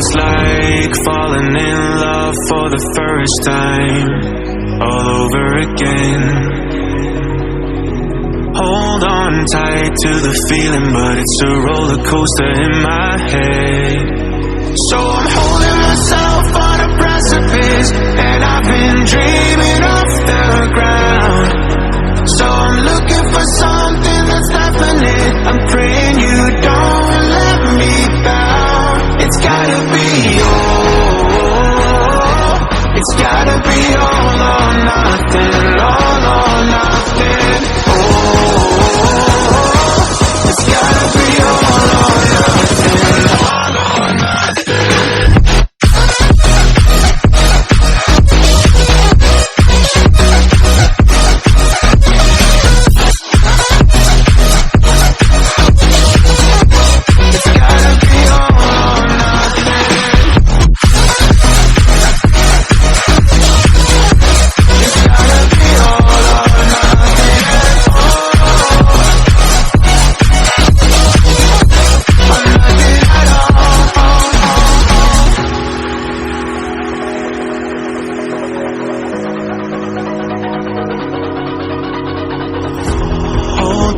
feels like falling in love for the first time, all over again. Hold on tight to the feeling, but it's a roller coaster in my head. So I'm holding myself on a precipice, and I've been dreaming off the ground. So I'm looking for something that's definite. I'm praying you don't let me down. It's gotta be all. It's gotta be all or nothing. All or nothing. Oh, it's gotta be all or nothing. All or nothing.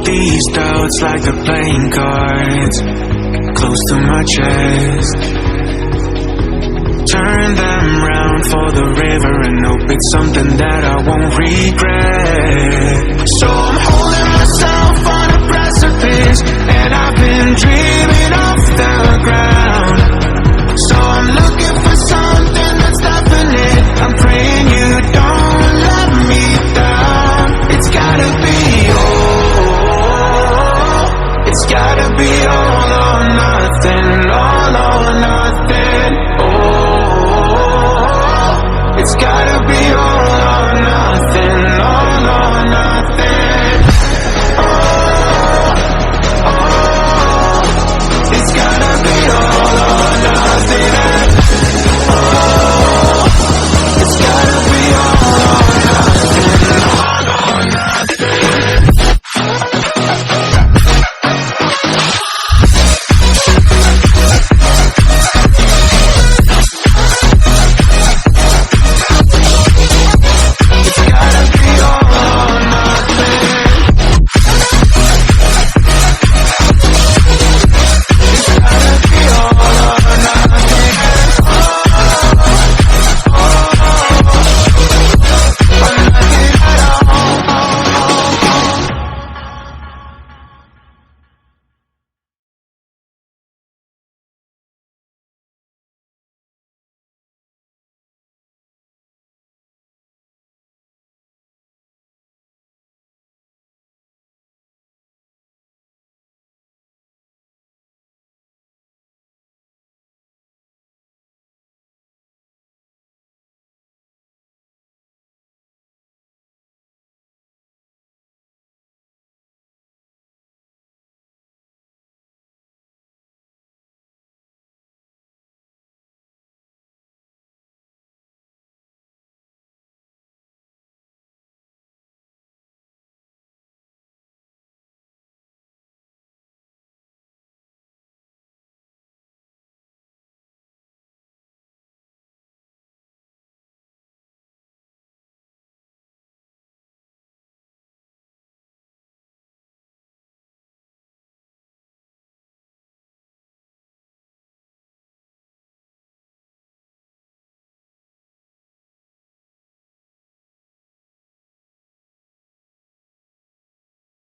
These doubts like they're playing cards, close to my chest. Turn them round for the river and hope it's something that I won't regret. So